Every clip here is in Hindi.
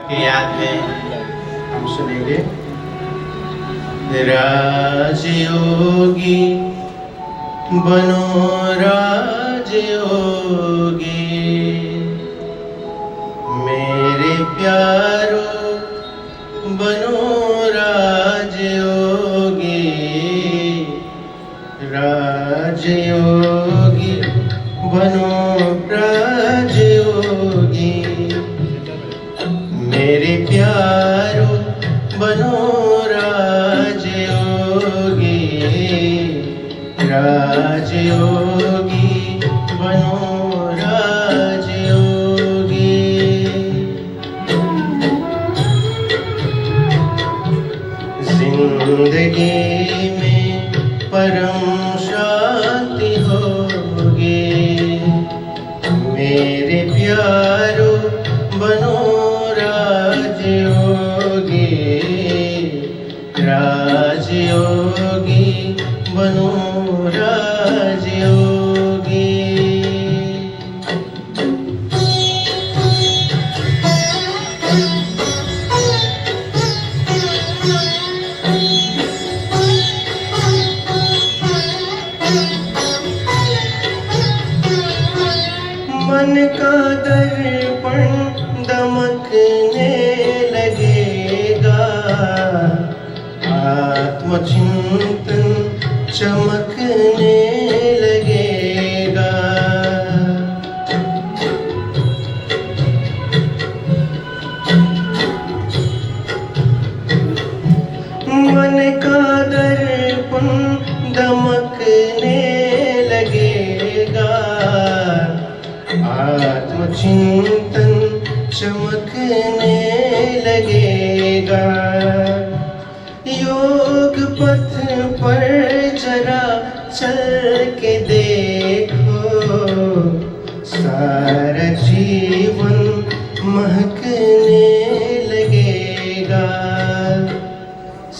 की याद में हम सुनेंगे राजयोगी बनो राजयोगी, मेरे प्यारो बनो राजयोगी, राजयोगी बनो राजयोगी, मेरे प्यारो बनो राजयोगी, राजयोगी बनो राजयोगी। जिंदगी में परम शांति होगी, मेरे प्यारो बनो राजयोगी, राजयोगी बनो राजयोगी। मन का दर्पण दमकने लगेगा, आत्मचिंतन चमकने लगेगा। मन का दर्पण दमकने लगेगा, आत्मचिंतन चमकने लगेगा। योग पथ पर जरा चल के देखो, सारा जीवन महकने लगेगा।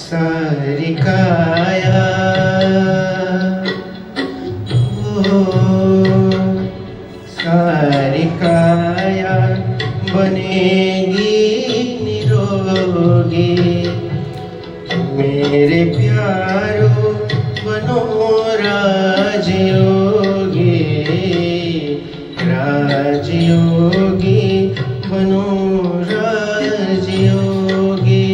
सारी काया सारी काया बनेगी निरोगी, मेरे प्यारो बनो राजयोगी, राजयोगी बनो राजयोगी।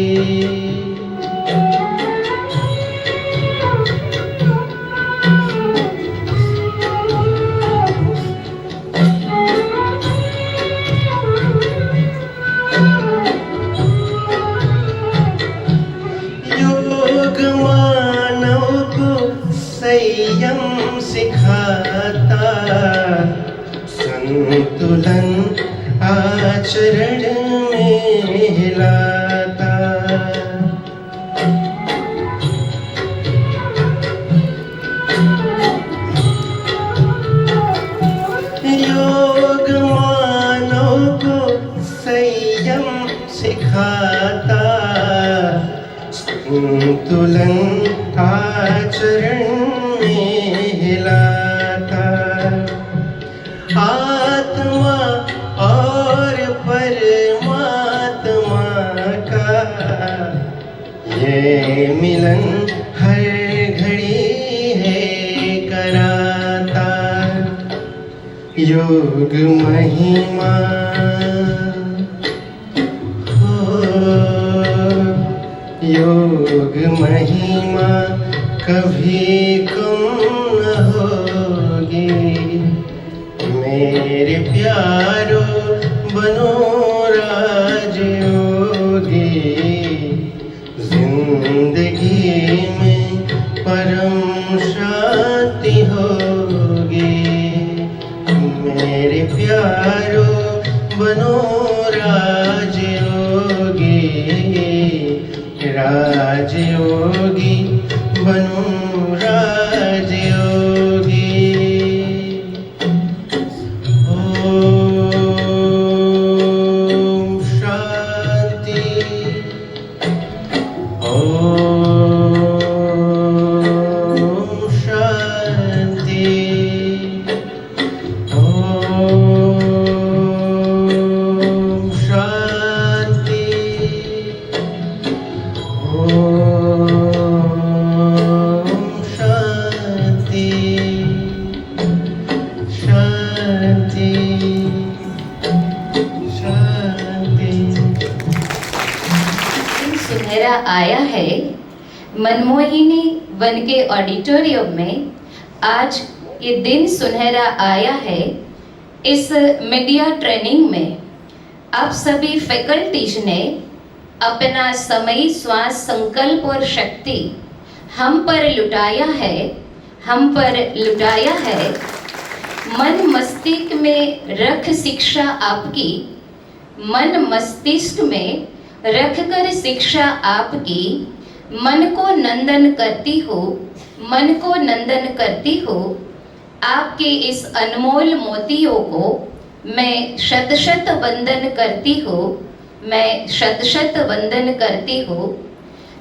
योग मानव को संयम सिखाता, संतुलन आचरण में लाता। योग मानव को संयम सिखाता, संतुलन आचरण में हिलाता। आत्मा और परमात्मा का ये मिलन हर घड़ी है कराता। योग महिमा योग महिमा कभी कम न होगी, मेरे प्यारो बनो राजयोगी। जिंदगी में परम शांति होगी, मेरे प्यारो बनो राजयोगी, राजयोगी बनो राजयोगी। ओ सुनहरा आया है। मनमोहिनी वन के ऑडिटोरियम में आज ये दिन सुनहरा आया है। इस मीडिया ट्रेनिंग में आप सभी फैकल्टीज ने अपना समय, श्वास, संकल्प और शक्ति हम पर लुटाया है। मन मस्तिष्क में रख शिक्षा आपकी, मन मस्तिष्क में रखकर शिक्षा आपकी, मन को नंदन करती हो। आपके इस अनमोल मोतियों को मैं शत शत वंदन करती हूँ।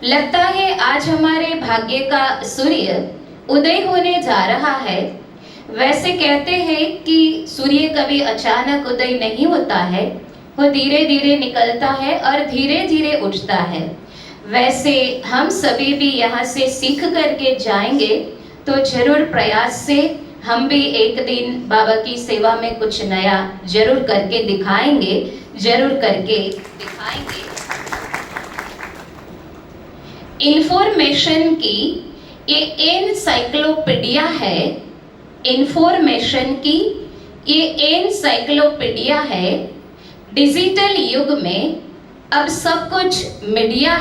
लगता है आज हमारे भाग्य का सूर्य उदय होने जा रहा है। वैसे कहते हैं कि सूर्य कभी अचानक उदय नहीं होता है, वो धीरे धीरे निकलता है और धीरे धीरे उठता है। वैसे हम सभी भी यहाँ से सीख करके जाएंगे तो जरूर प्रयास से हम भी एक दिन बाबा की सेवा में कुछ नया जरूर करके दिखाएंगे। इंफॉर्मेशन की ये एनसाइक्लोपीडिया है। डिजिटल युग में अब सब कुछ मीडिया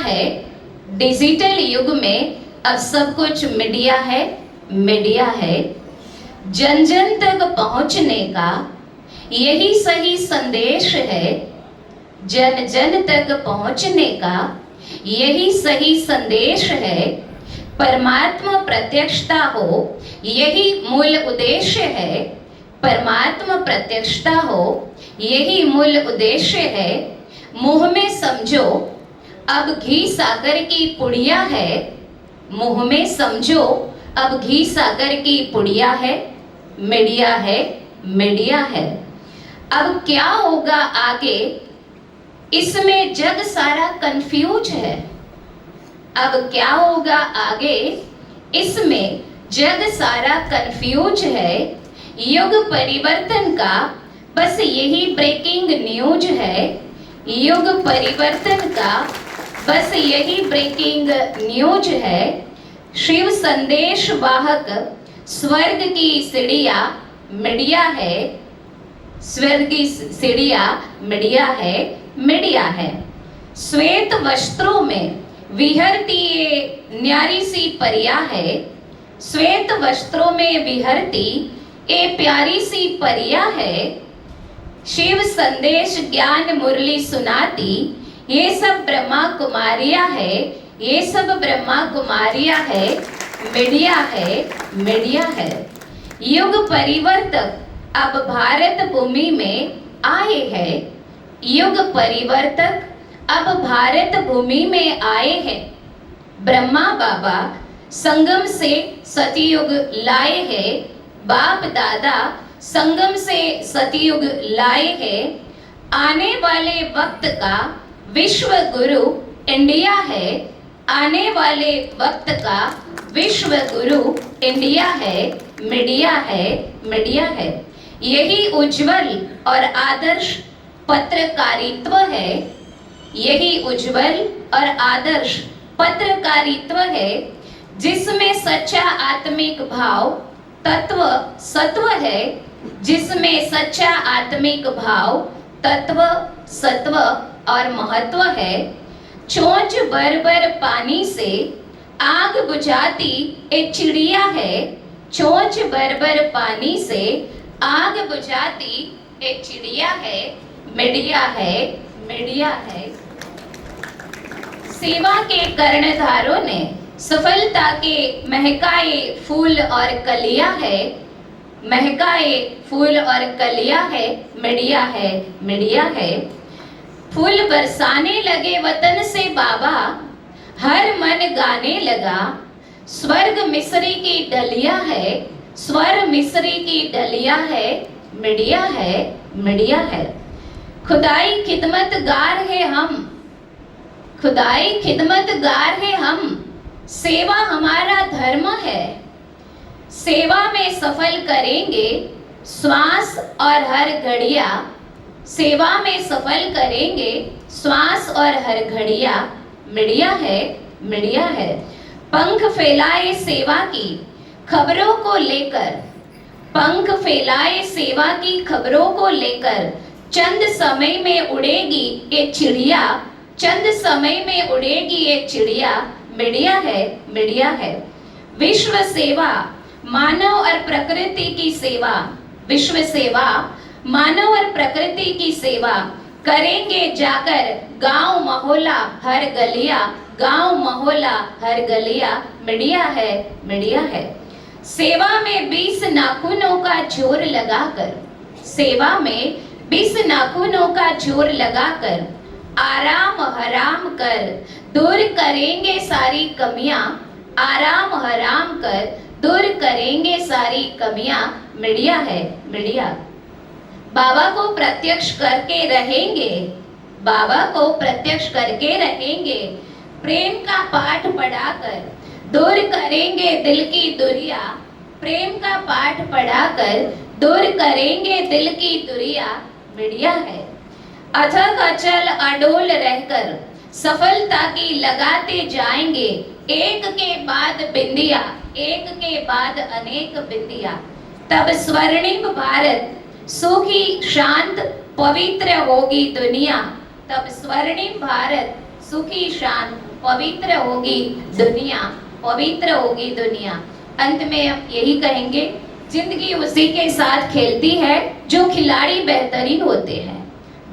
है। जन जन तक पहुंचने का यही सही संदेश है। जन जन तक पहुंचने का यही सही संदेश है। परमात्मा प्रत्यक्षता हो यही मूल उद्देश्य है। परमात्मा प्रत्यक्षता हो यही मूल उद्देश्य है। मुंह में समझो अब घी सागर की पुड़िया है। मुंह में समझो अब घी सागर की पुड़िया है। मीडिया है। अब क्या होगा आगे, इसमें जग सारा कंफ्यूज है। अब क्या होगा आगे, इसमें जग सारा कंफ्यूज है। युग परिवर्तन का बस यही ब्रेकिंग न्यूज है। युग परिवर्तन का बस यही ब्रेकिंग न्यूज है। शिव संदेश वाहक स्वर्ग की सीढ़ियां मीडिया है। स्वर्ग की सीढ़ियां मीडिया है। श्वेत वस्त्रों में विहरती ये न्यारी सी परिया है। श्वेत वस्त्रों में विहरती ये प्यारी सी परिया है। शिव संदेश ज्ञान मुरली सुनाती ये सब ब्रह्मा कुमारियां है। मीडिया है। युग परिवर्तक अब भारत भूमि में आए हैं। युग परिवर्तक अब भारत भूमि में आए हैं। ब्रह्मा बाबा संगम से सतयुग लाए हैं। बाप दादा संगम से सतयुग लाए हैं। आने वाले वक्त का विश्व गुरु इंडिया है। आने वाले वक्त का विश्व गुरु इंडिया है। मीडिया है। यही उज्जवल और आदर्श पत्रकारित्व है। यही उज्जवल और आदर्श पत्रकारित्व है, जिसमें सच्चा आत्मिक भाव तत्व सत्व है। जिसमें सच्चा आत्मिक भाव तत्व सत्व और महत्व है। चोंच भर पानी से आग बुझाती एक चिड़िया है। चोंच भर पानी से आग बुझाती एक चिड़िया है। मीडिया है। सेवा के कर्णधारों ने सफलता के महकाए फूल और कलियां है। मीडिया है। फूल बरसाने लगे वतन से बाबा, हर मन गाने लगा। स्वर्ग मिस्री की डलिया है। मीडिया है। खुदाई खिदमतगार है हम। सेवा हमारा धर्म है। सेवा में सफल करेंगे श्वास और हर घड़िया। सेवा में सफल करेंगे श्वास और हर घड़िया। मीडिया है, मीडिया है। पंख फैलाए सेवा की खबरों को लेकर, पंख फैलाए सेवा की खबरों को लेकर, चंद समय में उड़ेगी ये चिड़िया, चंद समय में उड़ेगी ये चिड़िया। मीडिया है, मीडिया है। विश्व सेवा मानव और प्रकृति की सेवा, विश्व सेवा मानव और प्रकृति की सेवा करेंगे जाकर गांव मोहल्ला हर गलिया, गांव मोहल्ला हर गलिया। मीडिया है, मीडिया है। सेवा में 20 नाखूनों का जोर लगाकर, सेवा में 20 नाखूनों का जोर लगाकर आराम हराम कर दूर करेंगे सारी कमियां, आराम हराम कर दूर करेंगे सारी कमियां। मीडिया है, मीडिया। बाबा को प्रत्यक्ष करके रहेंगे, बाबा को प्रत्यक्ष करके रहेंगे, प्रेम का पाठ पढ़ाकर दूर करेंगे दिल की दुरिया, प्रेम का पाठ पढ़ाकर दूर करेंगे दिल की दुरिया। मीडिया है। अथक अचल अडोल रहकर सफलता की लगाते जाएंगे, एक के बाद बिंदिया, एक के बाद अनेक बिंदिया। तब स्वर्णिम भारत सुखी शांत पवित्र होगी दुनिया, तब स्वर्णिम भारत सुखी शांत पवित्र होगी दुनिया, पवित्र होगी दुनिया। अंत में हम यही कहेंगे, जिंदगी उसी के साथ खेलती है जो खिलाड़ी बेहतरीन होते हैं,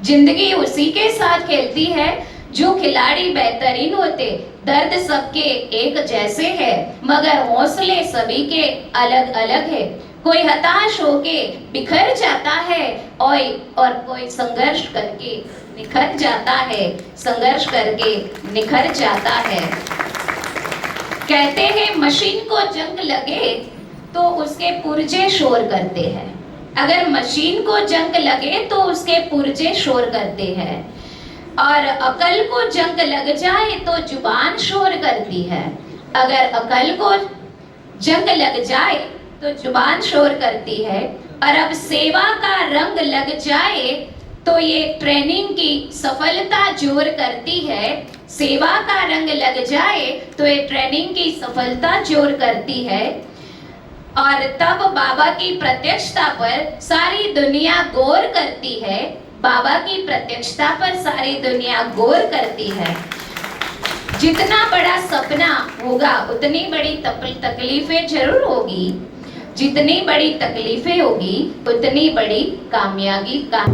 जिंदगी उसी के साथ खेलती है जो खिलाड़ी बेहतरीन होते। दर्द सबके एक जैसे है मगर हौसले सभी के अलग अलग है। कोई हताश होके बिखर जाता है और कोई संघर्ष करके निखर जाता है, संघर्ष करके निखर जाता है। कहते हैं मशीन को जंग लगे तो उसके पुर्जे शोर करते हैं, अगर मशीन को जंग लगे तो उसके पुर्जे शोर करते हैं, और अकल को जंग लग जाए तो जुबान शोर करती है। अगर अकल को जंग लग जाए तो जुबान शोर करती है। और अब सेवा का रंग लग जाए तो ये ट्रेनिंग की सफलता जोर करती है। सेवा का रंग लग जाए तो ये ट्रेनिंग की सफलता जोर करती है। और तब बाबा की प्रत्यक्षता पर सारी दुनिया गौर करती है, बाबा की प्रत्यक्षता पर सारी दुनिया गौर करती है। जितना बड़ा सपना होगा उतनी बड़ी तकलीफें जरूर होगी, जितनी बड़ी तकलीफें होगी उतनी बड़ी कामयाबी का।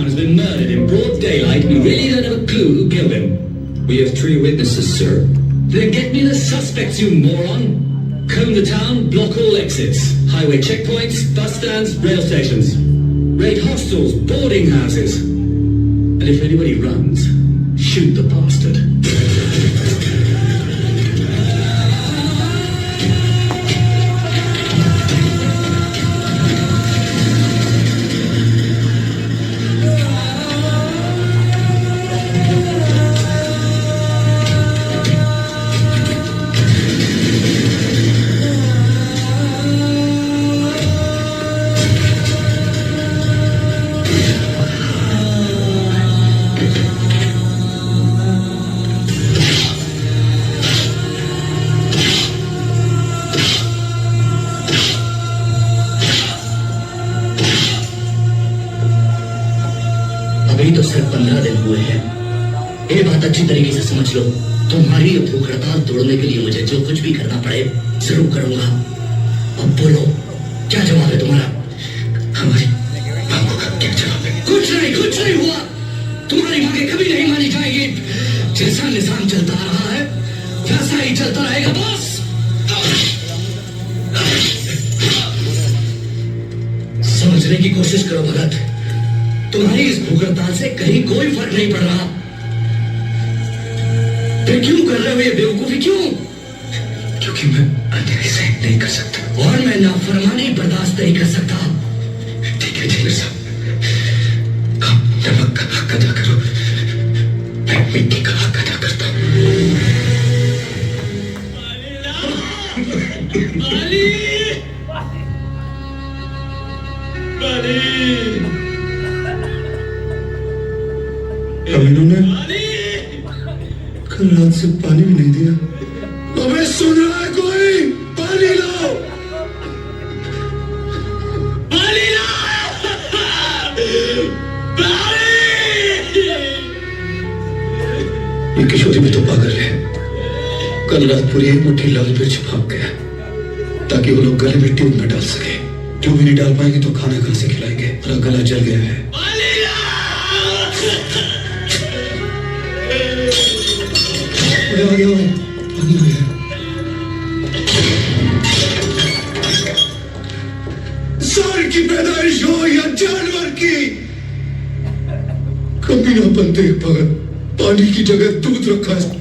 Has been murdered in broad daylight. We really don't have a clue who killed him. We have 3 witnesses, sir. Then get me the suspects, you moron. Comb the town, block all exits. Highway checkpoints, bus stands, rail stations. Raid hostels, boarding houses. And if anybody runs, shoot the bastard. अभी तो सिर्फ 15 दिन हुए हैं। ये बात अच्छी तरीके से समझ लो, तुम्हारी ये भूख हड़ताल तोड़ने के लिए मुझे जो कुछ भी करना पड़े जरूर करूंगा। अब बोलो, क्या जवाब है तुम्हारा? हमारी मांगों का क्या जवाब है? कुछ नहीं हुआ। तुम्हारी मांगे कभी नहीं मानी जाएगी। जैसा निजाम चलता आ रहा है वैसा ही चलता रहेगा बॉस। समझने की कोशिश करो भगत, तुम्हारी इस भूख हड़ताल से कहीं कोई फर्क नहीं पड़ रहा। फिर क्यों कर रहे हो ये बेवकूफी, क्यों? क्योंकि मैं अंधेरे से नहीं कर सकता और मैं नाफरमानी बर्दाश्त नहीं कर सकता। ठीक है जेलर साहब, आप नमक का हक अदा करो, मैं मिट्टी का हक अदा करता हूं। बाली बाली अब इन्होंने बाली कल रात से पानी भी नहीं दिया। अबे सुन रहा है कोई? पानी लाओ। बाली ला बाली ये किशोरी भी तो पागल है। कल रात पूरी एक मुट्ठी लाल मिर्च भाग गया ताकि वो लोग गले में ट्यूब न डाल सके। ट्यूब भी नहीं डाल पाएंगे तो खाना कहां से खिलाएंगे? पूरा गला जल गया है। बाली ला आ गया है, पानी आ गया। सांड की पैदाइश हो या जानवर की, कभी ना बनते भगत। पानी की जगह दूध रखा है।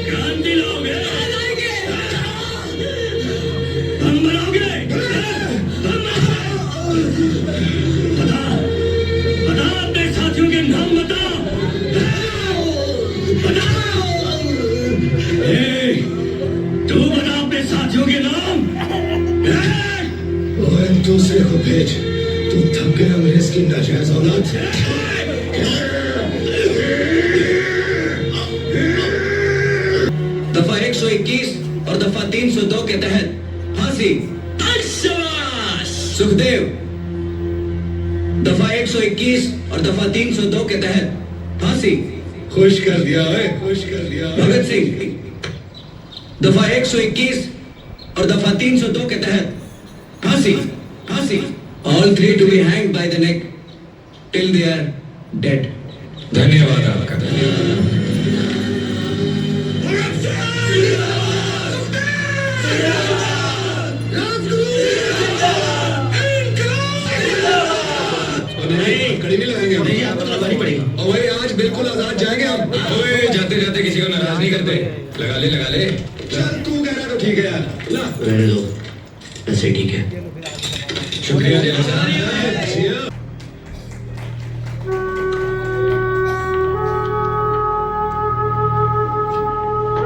क्रांति लाओगे हम बनाओगे बता बता अपने साथियों के नाम बता बता तू बता अपने साथियों के नाम ओए दूसरे को भेज। तू थक गया मेरे इसकी नाजायज औलाद से। दफा 121 और दफा 302 के तहत फांसी। सुखदेव दफा 121 और दफा 302 के तहत फांसी। खुश कर दिया है, खुश कर दिया। भगत सिंह दफा 121 और दफा 302 के तहत फांसी फांसी। All three to be hanged by the neck till they are dead. धन्यवाद आपका, धन्यवाद। कड़ी नहीं लगाएंगे हम। नहीं, आपको तो लगानी पड़ेगी। ओए आज बिल्कुल आजाद जाएंगे हम। ओए जाते जाते किसी को नाराज नहीं करते। लगा ले लगा ले। चल तू कह रहा तो ठीक है यार। ला रहने दो, ऐसे ठीक है। शुक्रिया जेलर साहब।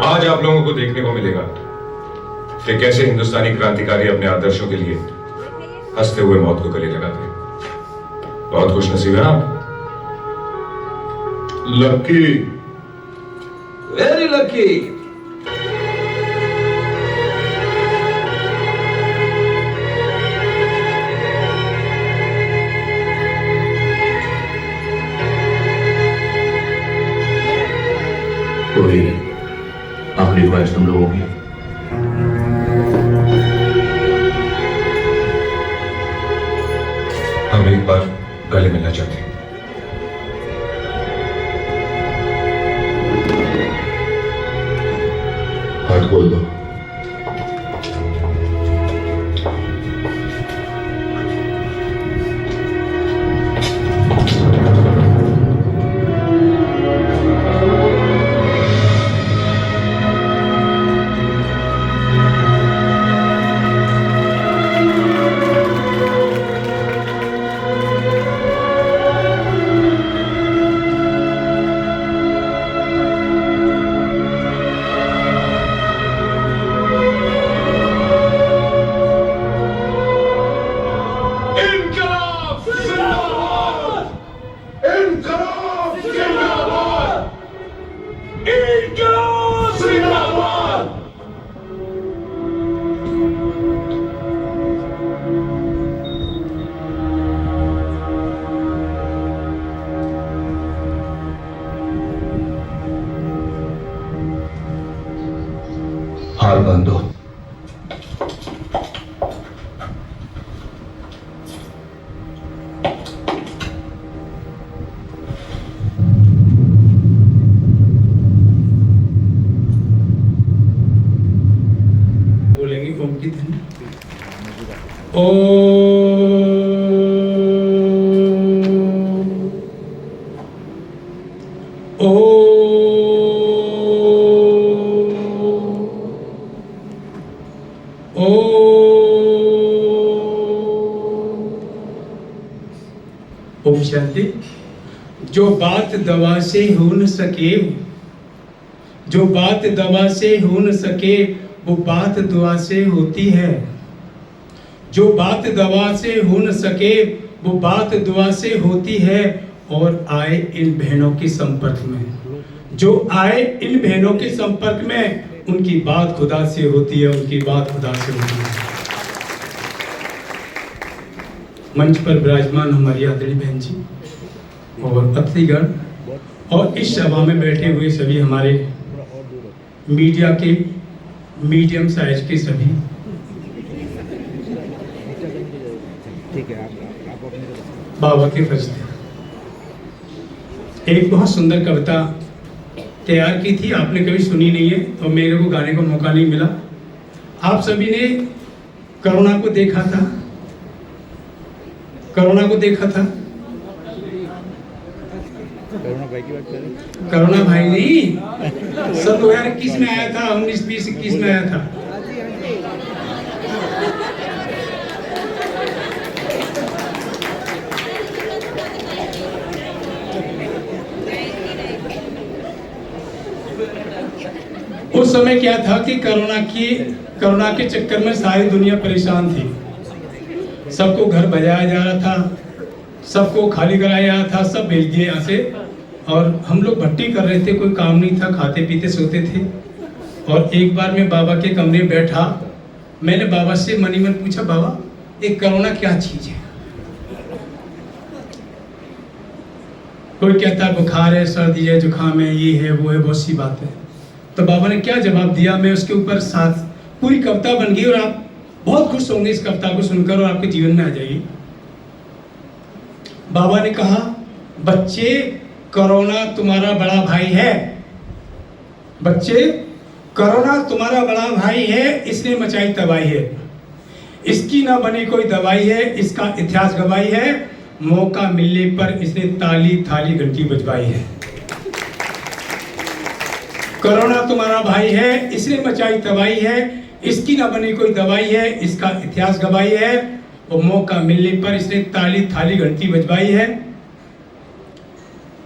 आज आप लोगों को देखने को मिलेगा कि कैसे हिंदुस्तानी क्रांतिकारी अपने आदर्शों के लिए हंसते हुए मौत को गले लगाते हैं। बहुत खुश नसीब है आप। Lucky, very lucky. कोई आखिरी ख्वाहिश तुम लोगों की? हम एक बार गले मिलना चाहते हैं। हाथ खोल दो। ओम शांति। जो बात दवा से हो न सके, जो बात दवा से हो न सके, वो बात दुआ से होती है। जो बात दवा से हो न सके, वो बात दुआ से होती है। और आए इन बहनों के संपर्क में, जो आए इन बहनों के संपर्क में, उनकी बात खुदा से होती है, उनकी बात खुदा से होती है। मंच पर विराजमान हमारी आदरणीय बहन जी और अतिथिगण और इस सभा में बैठे हुए सभी हमारे मीडिया के मीडियम साइज के सभी, बाबा के फरिश्ते। एक बहुत सुंदर कविता तैयार की थी, आपने कभी सुनी नहीं है तो मेरे को गाने का मौका नहीं मिला। आप सभी ने कोरोना को देखा था, कोरोना को देखा था। कोरोना भाई नहीं, सन 2021 में आया था, 19, 20, 21 में आया था। उस समय क्या था कि कोरोना के चक्कर में सारी दुनिया परेशान थी। सबको घर भजाया जा रहा था, सबको खाली कराया जा रहा था, सब भेज दिए यहाँ से। और हम लोग भट्टी कर रहे थे, कोई काम नहीं था, खाते पीते सोते थे। और एक बार मैं बाबा के कमरे में बैठा, मैंने बाबा से मनी मन पूछा, बाबा ये कोरोना क्या चीज है? कोई कहता है बुखार है, सर्दी है, जुकाम है, ये है, वो है, बहुत सी बात है। तो बाबा ने क्या जवाब दिया, मैं उसके ऊपर साथ पूरी कविता बन गई और आप बहुत खुश होंगे इस कविता को सुनकर और आपके जीवन में आ जाएगी। बाबा ने कहा, बच्चे कोरोना तुम्हारा बड़ा भाई है, बच्चे कोरोना तुम्हारा बड़ा भाई है, इसने मचाई तबाही है, इसकी ना बनी कोई दवाई है, इसका इतिहास गवाही है, मौका मिलने पर इसने ताली थाली घंटी बजवाई है। कोरोना तुम्हारा भाई है, इसने मचाई तबाही है, इसकी ना बनी कोई दवाई है, इसका इतिहास गवाही है, और मौका मिलने पर इसने ताली थाली घंटी बजवाई है।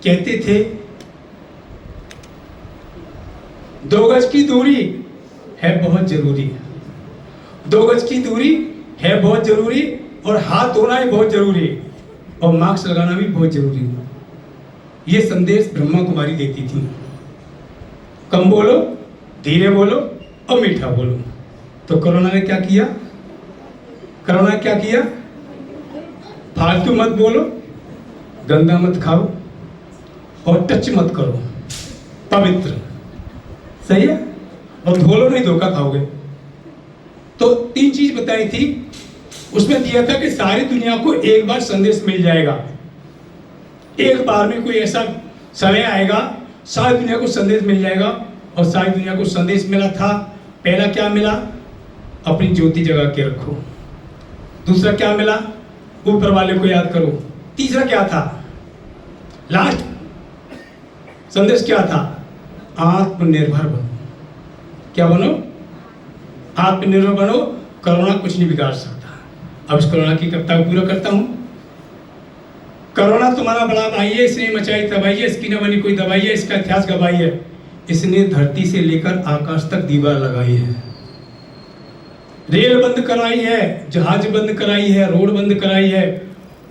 कहते थे 2 गज की दूरी है बहुत जरूरी, 2 गज की दूरी है बहुत जरूरी, और हाथ धोना ही बहुत जरूरी, और मास्क लगाना भी बहुत जरूरी है। ये संदेश ब्रह्मा कुमारी देती थी, कम बोलो, धीरे बोलो और मीठा बोलो। तो कोरोना ने क्या किया? कोरोना क्या किया? फालतू मत बोलो, गंदा मत खाओ और टच मत करो, पवित्र, सही है, और धो नहीं, धोखा खाओगे। तो 3 चीज बताई थी, उसमें दिया था कि सारी दुनिया को एक बार संदेश मिल जाएगा, एक बार में कोई ऐसा समय आएगा सारी दुनिया को संदेश मिल जाएगा। और सारी दुनिया को संदेश मिला था। पहला क्या मिला? अपनी ज्योति जगा के रखो। दूसरा क्या मिला? ऊपर वाले को याद करो। तीसरा क्या था? लास्ट संदेश क्या था? आत्मनिर्भर बनो। क्या बनो? आत्मनिर्भर बनो। कोरोना कुछ नहीं बिगाड़ सकता। अब इस कोरोना की कविता को पूरा करता हूं। कोरोना तुम्हारा बड़ा भाई है, इसने मचाई तबाही है, इसकी न बनी कोई दवाई है, इसका इतिहास गवाही है, इसने धरती से लेकर आकाश तक दीवार लगाई है, रेल बंद कराई है, जहाज बंद कराई है, रोड बंद कराई है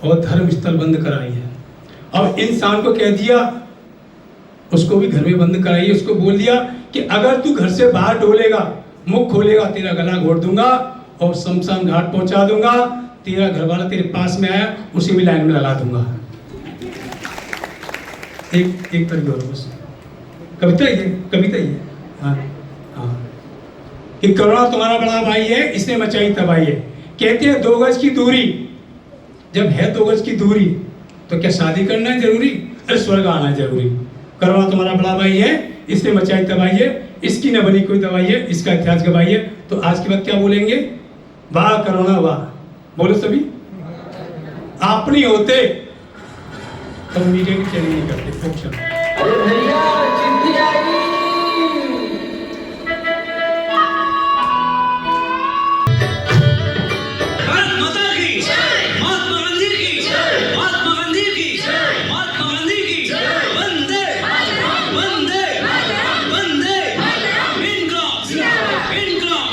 और धर्म स्थल बंद कराई है। अब इंसान को कह दिया, उसको भी घर में बंद कराई है। उसको बोल दिया कि अगर तू घर से बाहर डोलेगा, मुख खोलेगा, तेरा गला घोट दूंगा और शमशान घाट पहुंचा दूंगा। तेरा घर वाला तेरे पास में आया, उसी में लाइन में लगा दूंगा। एक तरह और बस कविता ही है। हाँ हाँ, कि कोरोना तुम्हारा बड़ा भाई है, इसने मचाई तबाही है। कहते हैं 2 गज की दूरी, जब है 2 गज की दूरी तो क्या शादी करना है जरूरी? अरे स्वर्ग आना है जरूरी। कोरोना तुम्हारा बड़ा भाई है, इसने मचाई तबाही है, इसकी न बनी कोई दवाई है, इसका इतिहास गवाही है। तो आज के बाद क्या बोलेंगे? वाह करुणा वाह, बोलो सभी। आप नहीं होते तो मीडिया की चैनल नहीं करते, फंक्शन। अरे भैया चिट्ठी आई। भारत माता की जय, महात्मा गांधी की जय, महात्मा गांधी की जय, महात्मा गांधी की जय, वंदे वंदे वंदे इनकलाब इनकलाब,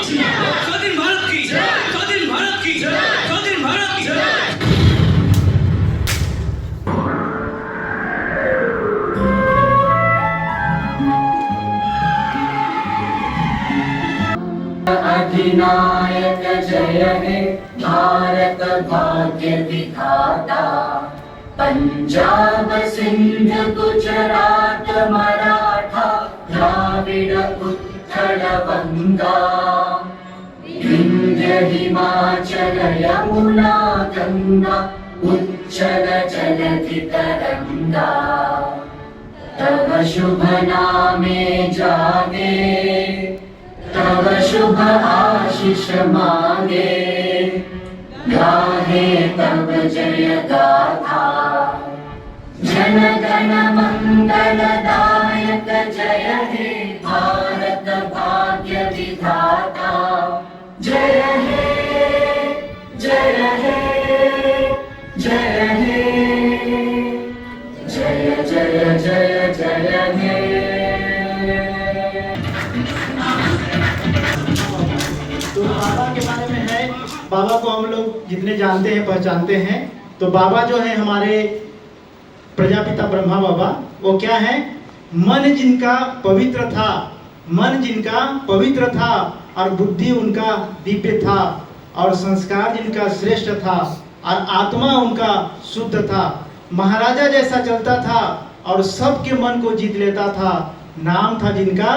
स्वाधीन भारत की जय, स्वाधीन भारत की जय, स्वाधीन भारत की जय। अधिनायक जय हे भारत भाग्य विधाता, पंजाब सिंध गुजरात मराठा द्राविड़ उत्कल बंगा, विंध्य हिमाचल यमुना गंगा उच्चल जलधि तरंगा, तव शुभ नामे जागे, तव शुभ आशीष मांगे, गाहे तव जय गाथा, जन गण मंगल दायक जय हे भारत भाग्य विधाता, जय हे जय हे जय हे, जय जय जय जय हे। तो बाबा के बारे में है, बाबा को हम लोग जितने जानते हैं पहचानते हैं। तो बाबा जो है हमारे प्रजापिता ब्रह्मा बाबा, वो क्या है? मन जिनका पवित्र था, मन जिनका पवित्र था और बुद्धि उनका दिव्य था और संस्कार जिनका श्रेष्ठ था और आत्मा उनका शुद्ध था, महाराजा जैसा चलता था और सबके मन को जीत लेता था। नाम था जिनका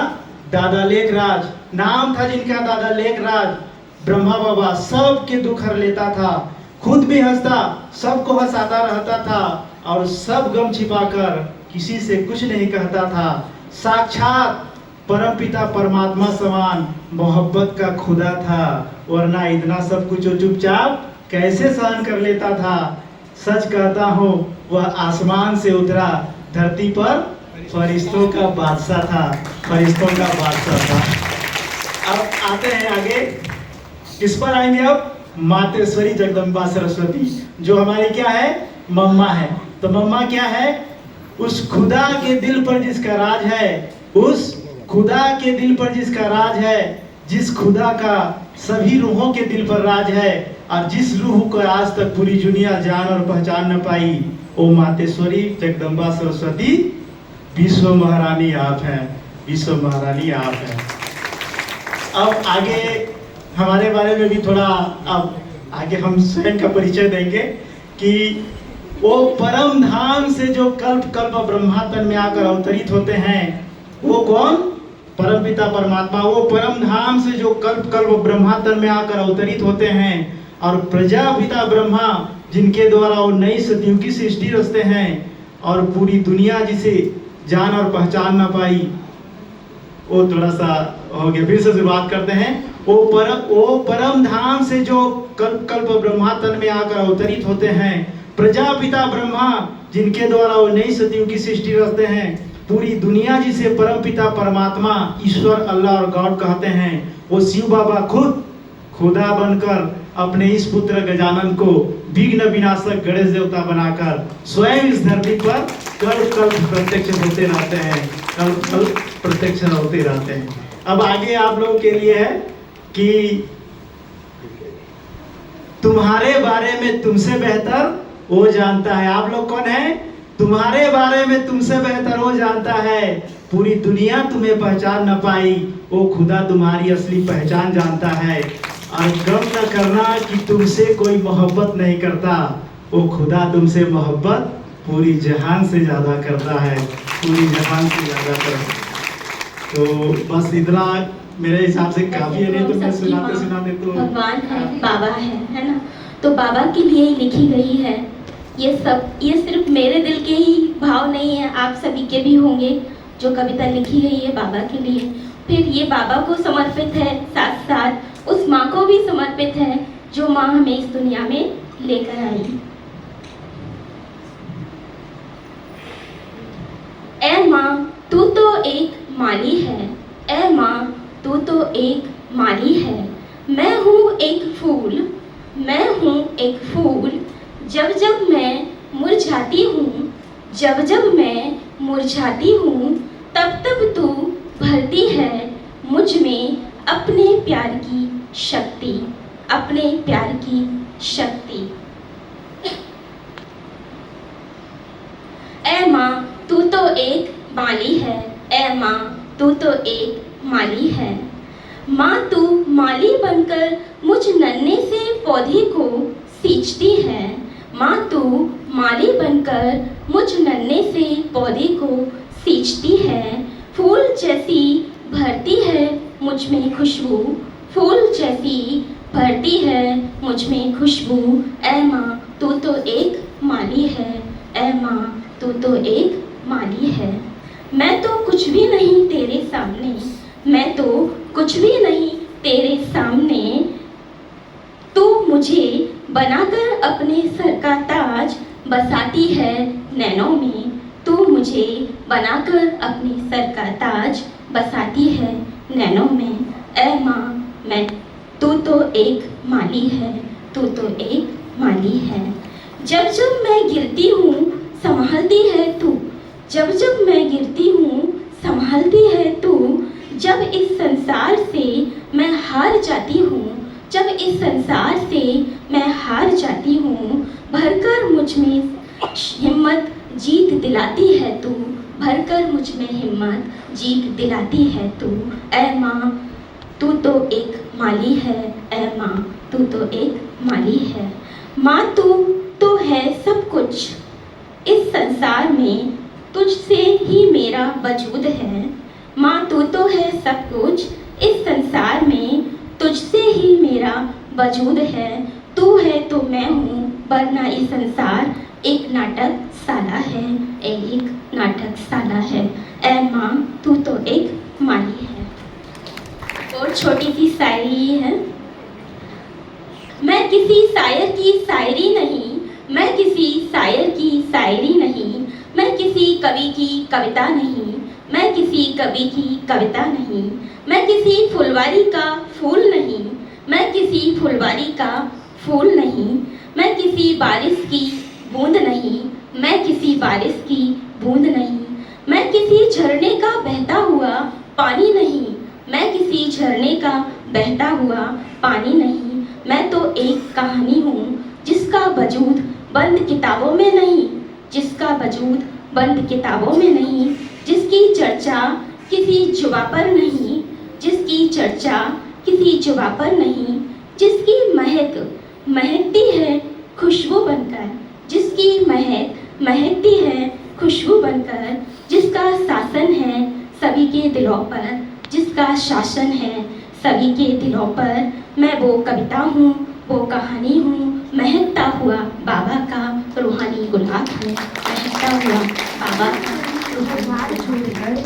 दादा लेखराज, नाम था जिनका दादा लेखराज। ब्रह्मा बाबा सबके दुख हर लेता था, खुद भी हंसता, सबको हंसाता रहता था और सब गम छिपाकर किसी से कुछ नहीं कहता था। साक्षात परमपिता परमात्मा समान मोहब्बत का खुदा था, वरना इतना सब कुछ वो चुपचाप कैसे सहन कर लेता था। सच कहता हूँ वह आसमान से उतरा, धरती पर फरिश्तों का बादशाह था, फरिश्तों का बादशाह था। अब आते हैं आगे, किस पर आएंगे अब? मातेश्वरी जगदम्बा सरस्वती, जो हमारी क्या है? मम्मा है। तो मम्मा क्या है? उस खुदा के दिल पर जिसका राज है, उस खुदा के दिल पर जिसका राज है, जिस खुदा का सभी रूहों के दिल पर राज है और जिस रूह को आज तक पूरी दुनिया जान और पहचान न पाई, वो मातेश्वरी जगदम्बा सरस्वती विश्व महारानी आप हैं, विश्व महारानी आप हैं। अब आगे हमारे बारे में भी थोड़ा, अब आगे हम स्वयं का परिचय देंगे कि वो परम धाम से जो कल्प कल्प ब्रह्मा तन में आकर अवतरित होते हैं, वो कौन? परमपिता परमात्मा। वो परम धाम से जो कल्प कल्प ब्रह्मा तन में आकर अवतरित होते हैं और प्रजापिता ब्रह्मा जिनके द्वारा वो नई सतयुग की सृष्टि रचते हैं और पूरी दुनिया जिसे जान और पहचान ना पाई, वो थोड़ा सा हो गया, फिर से शुरुआत करते हैं। वो परम धाम से जो कल्प कल्प ब्रह्मा तन में आकर अवतरित होते हैं, प्रजापिता ब्रह्मा जिनके द्वारा वो नई सतयुग की सृष्टि रचते हैं, पूरी दुनिया जिसे परमपिता परमात्मा ईश्वर अल्लाह और गॉड कहते हैं, वो शिव बाबा खुद खुदा बनकर अपने इस पुत्र गजानन को विघ्न विनाशक गणेश देवता बनाकर स्वयं इस धरती पर कल्प कल्प प्रत्यक्ष होते रहते हैं, कल्प कल्प प्रत्यक्ष होते रहते हैं। अब आगे आप लोगों के लिए है कि तुम्हारे बारे में तुमसे बेहतर वो जानता है। आप लोग कौन है? तुम्हारे बारे में तुमसे बेहतर वो जानता है। पूरी दुनिया तुम्हें पहचान न पाई, वो खुदा तुम्हारी असली पहचान जानता है। और गम न करना कि तुमसे कोई मोहब्बत नहीं करता, वो खुदा तुमसे मोहब्बत पूरी जहान से ज़्यादा करता है, पूरी जहान से ज़्यादा करता है। तो बस इतना मेरे हिसाब से काफ़ी है, नहीं तो मैं सुनाते तो भगवान है, बाबा है ना। तो बाबा के लिए ही लिखी गई है ये सब। ये सिर्फ मेरे दिल के ही भाव नहीं है, आप सभी के भी होंगे जो कविता लिखी गई है बाबा के लिए। फिर ये बाबा को समर्पित है, साथ साथ उस माँ को भी समर्पित है जो माँ हमें इस दुनिया में लेकर आई। ऐ माँ तू तो एक माली है, ऐ माँ तू तो एक माली है। मैं हूँ एक फूल, मैं हूँ एक फूल, जब जब मैं मुरझाती हूँ, जब जब मैं मुरझाती हूँ, तब तब तू भरती है मुझ में अपने प्यार की शक्ति, अपने प्यार की शक्ति। ऐ माँ तू तो एक माली है, ऐ माँ तू तो एक माली है। माँ तू माली बनकर मुझ नन्हे से पौधे को सींचती है, माँ तू माली बनकर मुझ नन्हे से पौधे को सींचती है। फूल जैसी भरती है मुझ में खुशबू, फूल जैसी भरती है मुझ में खुशबू। ऐ माँ तू तो एक माली है, ऐ माँ तू तो एक माली है। मैं तो कुछ भी नहीं तेरे सामने, मैं तो कुछ भी नहीं तेरे सामने, तू मुझे बनाकर अपने सर का ताज बसाती है नैनों में, तू मुझे बनाकर अपने सर का ताज बसाती है नैनों में। ऐ माँ मैं तू तो एक माली है, तू तो एक माली है। जब जब मैं गिरती हूँ संभालती है तू, जब जब मैं गिरती हूँ संभालती है तू। जब इस संसार से मैं हार जाती हूँ, जब इस संसार से मैं हार जाती हूँ, भरकर मुझ में हिम्मत जीत दिलाती है तू, भरकर मुझ में हिम्मत जीत दिलाती है तू। ऐ माँ तू तो एक माली है, ऐ माँ तू तो एक माली है। माँ तू तो है सब कुछ इस संसार में, तुझसे ही मेरा वजूद है। माँ तू तो है सब कुछ इस संसार में, तुझसे ही मेरा वजूद है। तू है तो मैं हूँ, वरना ये संसार एक नाटक साला है, एक नाटक साला है। ऐ माँ तू तो एक माली है। और छोटी सी शायरी है। मैं किसी शायर की शायरी नहीं, मैं किसी शायर की शायरी नहीं, मैं किसी कवि की कविता नहीं, मैं किसी कवि की कविता नहीं, मैं किसी फुलवारी का फूल नहीं, मैं किसी फुलवारी का फूल नहीं, मैं किसी बारिश की बूंद नहीं, मैं किसी बारिश की बूंद नहीं, मैं किसी झरने का बहता हुआ पानी नहीं, मैं किसी झरने का बहता हुआ पानी नहीं। मैं तो एक कहानी हूँ जिसका वजूद बंद किताबों में नहीं, जिसका वजूद बंद किताबों में नहीं, जिसकी चर्चा किसी जुबा पर नहीं, जिसकी चर्चा किसी जुबा पर नहीं, जिसकी महक महकती है खुशबू बनकर, जिसकी महक महकती है खुशबू बनकर, जिसका शासन है सभी के दिलों पर, जिसका शासन है सभी के दिलों पर। मैं वो कविता हूँ, वो कहानी हूँ, महकता हुआ बाबा का रूहानी गुलाब हूँ, महकता हुआ बाबा का घरबार छोड़कर।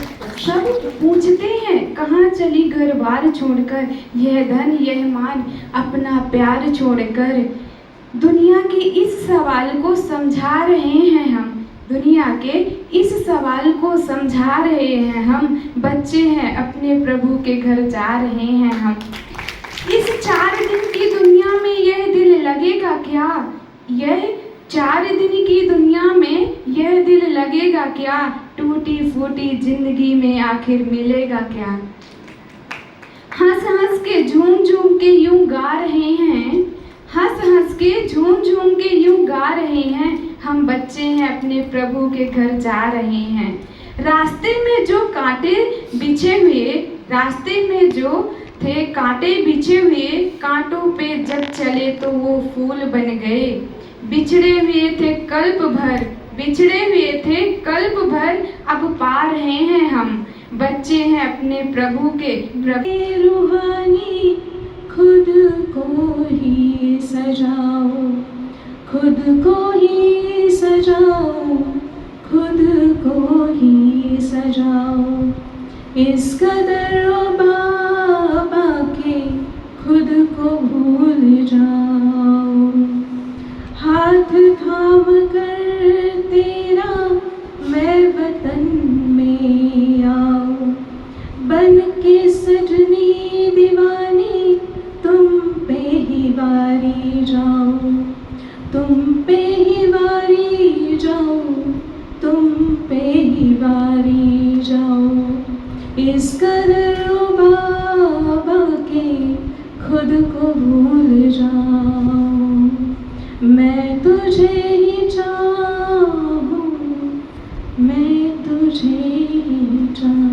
सब पूछते हैं कहाँ चली घरबार छोड़कर, यह धन यह मान अपना प्यार छोड़कर। दुनिया के इस सवाल को समझा रहे हैं हम, दुनिया के इस सवाल को समझा रहे हैं हम। बच्चे हैं अपने प्रभु के घर जा रहे हैं हम। इस 4 दिन की दुनिया में यह दिल लगेगा क्या, यह 4 दिन की दुनिया में यह दिल लगेगा क्या, टूटी फूटी जिंदगी में आखिर मिलेगा क्या। हंस हंस के झूम झूम के यूं गा रहे हैं, हंस हंस के झूम झूम के यूं गा रहे हैं। हम बच्चे हैं अपने प्रभु के घर जा रहे हैं। रास्ते में जो कांटे बिछे हुए, रास्ते में जो थे कांटे बिछे हुए, कांटों पे जब चले तो वो फूल बन गए। बिछड़े हुए थे कल्प भर, बिछड़े हुए थे कल्प भर, अब पा रहे हैं हम। बच्चे हैं अपने प्रभु के। रूहानी खुद को ही सजाओ, खुद को ही सजाओ, खुद को ही सजाओ। इस कदर ओ बाबा के खुद भूल जाओ। हाथ थाम कर तेरा मैं वतन में आऊं, बन के सजनी दीवानी तुम पे ही वारी जाऊं, तुम पे ही वारी जाऊं, तुम पे ही वारी जाऊं। इस कदर ओ बाबा के खुद को भूल जाऊं, मैं तुझे ही चाहूं, मैं तुझे ही चाहूं।